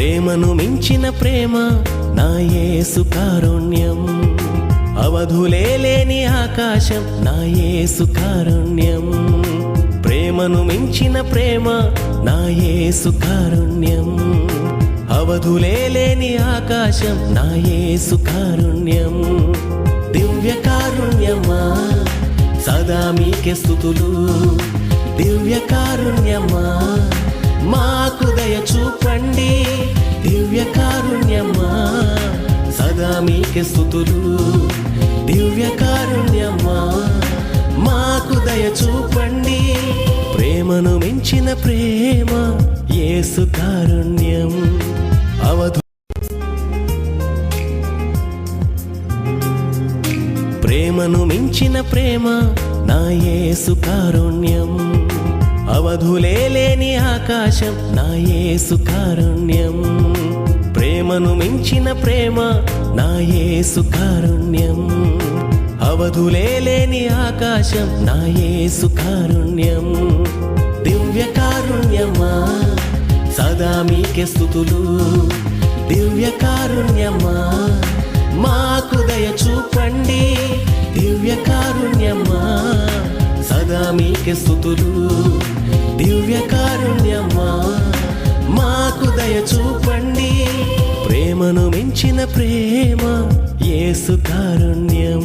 ప్రేమను మించిన ప్రేమ నా యేసు కారుణ్యం, అవధులే లేని ఆకాశం నా యేసు కారుణ్యం. ప్రేమను మించిన ప్రేమ నా యేసు కారుణ్యం, అవధులే లేని ఆకాశం నా యేసు కారుణ్యం. దివ్య కారుణ్యమా సదా మీకే స్తుతులు, దివ్య కారుణ్యమా మాకు దయ చూపండి. దివ్య కారుణ్యమా సదా మీకే స్తుతులు, దివ్య కారుణ్యమా మాకు దయ చూపండి. ప్రేమను మించిన ప్రేమ యేసు కారుణ్యం, ప్రేమను మించిన ప్రేమ నా యేసు కారుణ్యం, అవధులే లేని ఆకాశం నా యేసు కారుణ్యం. ప్రేమను మించిన ప్రేమ నా యేసు కారుణ్యం, అవధులే లేని ఆకాశం నా యేసు కారుణ్యం. దివ్య కారుణ్యమా సదా మీకే స్తుతులు, దివ్య కారుణ్యమా మాకు దయ చూపండి. దివ్య కారుణ్యమా సదా మీకే స్తుతులు, దివ్య కారుణ్యమా మాకు దయ చూపండి. ప్రేమను మించిన ప్రేమ యేసు కారుణ్యం.